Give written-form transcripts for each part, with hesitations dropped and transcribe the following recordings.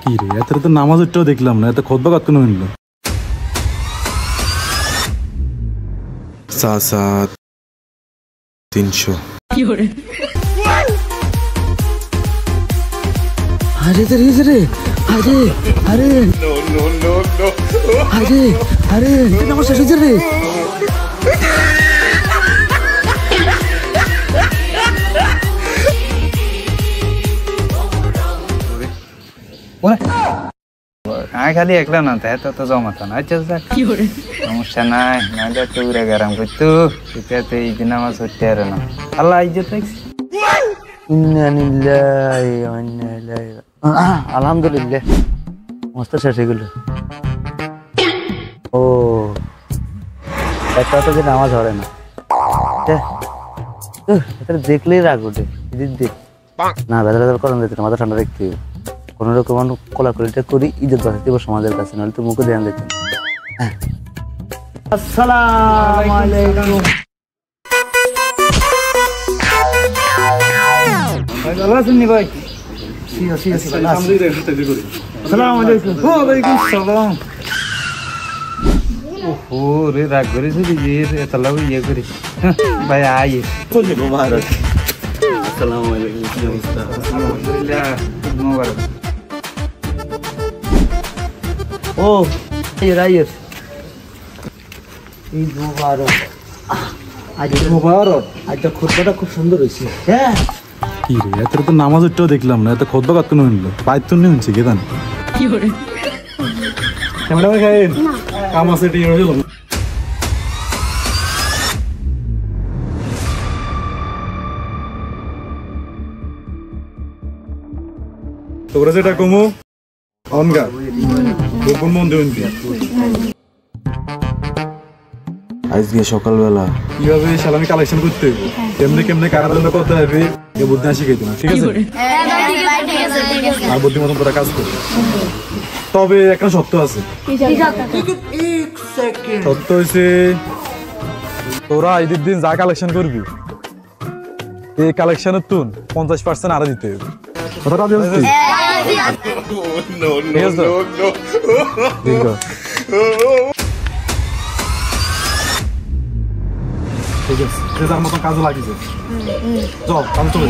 কি রে এত তো নামাজ উঠতেও দেখলাম না, এত খুতবা কত কোনো মিলল। 300 আরে রে আরে আরে আরে আরে নামাজ শেষ হয়েছে রে। খালি একলা না তাই তো জমাতো না। আচ্ছা সমস্যা নাই, নাহলে তো উড়ে গেরাম করতো সেটাতে এই দিন আমার সত্যি আর না। আল্লাহ ইজ্জত রাখছি। আলহামদুলিল্লাহ মস্ত শেষ হয়ে গেল। ও একটা যে নামাজ ধরে না, দেখলেই রাগ ওঠে। না ভেদাল করেন যেত মাথা ঠান্ডা দেখতে কোন রকম কোলাকুলিটা করি, ইজ্জত বাঁচাতে দিব সমাজের কাছে, নাহলে তো মুখে ধ্যান দিতেন। আসসালামু আলাইকুম। ভালো আছেন নি ভাই? আসসালামু আলাইকুম। ওয়ালাইকুম সালাম। ওহো রে রাগ করে যদি এত লাভ ইয়ে করি ভাই আইয়ে মোবারক। আসসালামু আলাইকুম। আলহামদুলিল্লাহ মোবারক। ও রাইয়ের ঈদ মোবারক। আজ মোবারক, আজটা খুতবাটা খুব সুন্দর হয়েছে। হ্যাঁ কি রে এত তো নামাজ উঠতেও দেখলাম না, এত খুতবা কত কোনো মিলল। বাইর নিয়ে হচ্ছে কেদান ক্যামেরা খাইন কাম আছে টিম হয়ে গেল। তোরা যেটা কমু অনগা গোপন মন্দির আজকে সকালবেলা কিভাবে সালামি কালেকশন করতে হবে, কেমনে কেমনে কারা জন্য করতে হবে এ বুদ্ধি শিখাই তোমার, ঠিক আছে? আর বুদ্ধি মতন তোরা কাজ করবে। তবে একটা সত্য আছে, সত্য হয়েছে তোরা ঈদের দিন যা কালেকশন করবি এই কালেকশনের তুন 50% আরো দিতে হবে। কথাটা বুঝছিস? ঠিক আছে, যে যার মতন কাজে লাগিয়েছে। চল কাজ চলে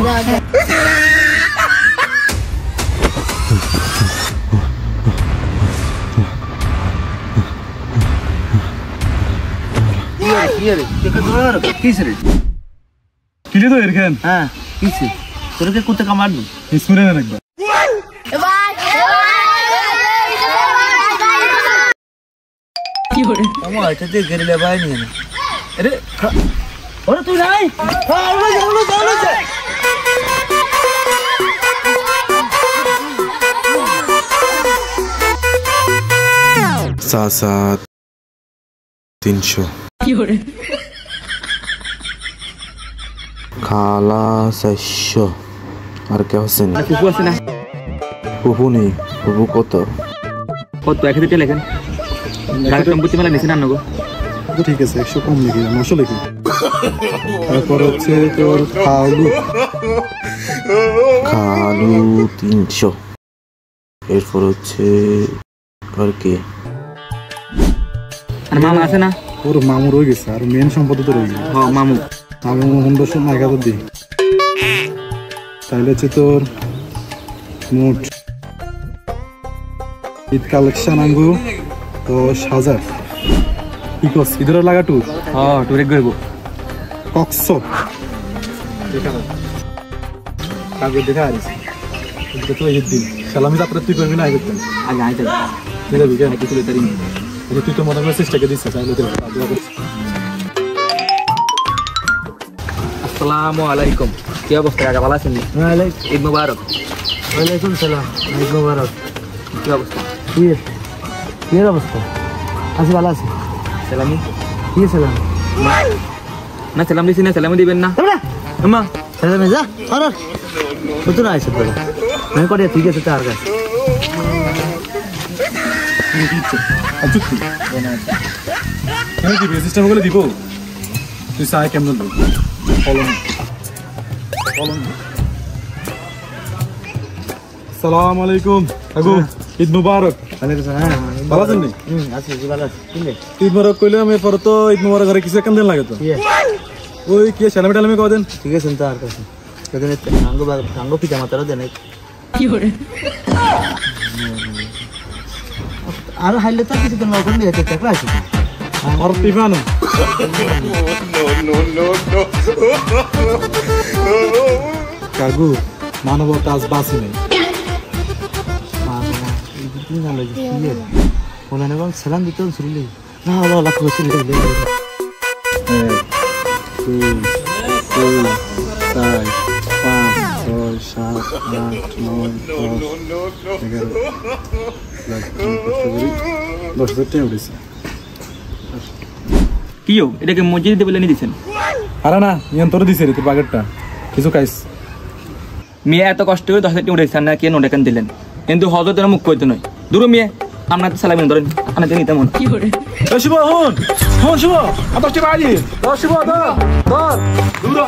কিলে তো এরখান। হ্যাঁ কিসে তোরকে কুত্তে কামারনি শুনে নেন একবার। আমার এটাতে গেরিলা ভাই নিয়ে না। আরে ওরে তুই নাই সাত 300 খালা 400 আর কে হোসেন ফুফু আছে না? ফুফু নেই। ফুফু কত কত 1000 টাকা লেখেন গাড়ি সম্পত্তি মেলা নিছেন না গো। ঠিক আছে 100 কম লিখি 900 লিখি। তারপর হচ্ছে তোর খালু 300। এরপর হচ্ছে আর কে আর মামা আছে না? ওর মামু রয়ে গেছে, আর মেন সম্পদ তো রয়ে গেছে। হ্যাঁ মামু 1000 দিই, তাহলে হচ্ছে তোর মোট ঈদ কালেকশন আঙ্গু 10,000। কি কস ইধর লাগা টুর? হ্যাঁ টুরে গইব কক্স দেখা না কাগজ দেখা আরিস এটা তো ঈদ দিন সালামি যাত্রা তুই করবি না আগে করতেন আগে আইতে দিলে বিকে কিছু তারি তুই তো মনে করে চেষ্টাকে দিচ্ছিস তাহলে তোর আসসালামু আলাইকুম। কি অবস্থা কাকা, ভালো আছেন? ঈদ মোবারক। ওয়ালাইকুম সালাম। ঈদ মোবারক। কি অবস্থা? কি অবস্থা? আছি ভালো আছি। সালামি কি সালাম না? সালাম দিছি না, সালামি দিবেন না আম্মা? সালামে যা আর কত না আইছে বলে আমি করে ঠিক আছে তার কাছে। আমি কি সিস্টেম করে দিব? তুই চাই কেমন লোক ফলন ফলন আসসালামু আলাইকুম কাকু ঈদ মুবারক ভালো আছেন নি আছি ভালো আছি ঈদ মুবারক কইলে আমি পরে তো ঈদ মুবারক ঘরে কিছু একখান দিন লাগে তো ওই কি সালামি টালামি কদিন ঠিক আছে তো আর কাছে সেদিন টাঙ্গ পিঠা মাতারও দেন আর হাইলে তো কিছু দিন নকল নিয়ে চেকলা আছে আর টিফান কাকু মানবতা আজ বাঁচি নেই সালাম দিতে শুনলি না লাখ বছর এক, দুই, তিন, চার, পাঁচ, ছয়, সাত, আট, নয়, 10, 11, 10,000 উঠেছে। কি এটাকে মসজিদে বলে নিয়ে দিচ্ছেন? আরে না নিয়ন্ত্রণ দিছে রে তোর বাগেরটা কিছু খাইস মেয়ে এত কষ্ট করে 10,000 উঠেছেন না কে নোট এখান দিলেন কিন্তু হজরতের মুখ করতে নয় দূর মেয়ে আপনার তো সালামি ধরেন আপনার নিতে মন শিব হন শুভ 10 টাকা আলি শিব ধর ধর দূর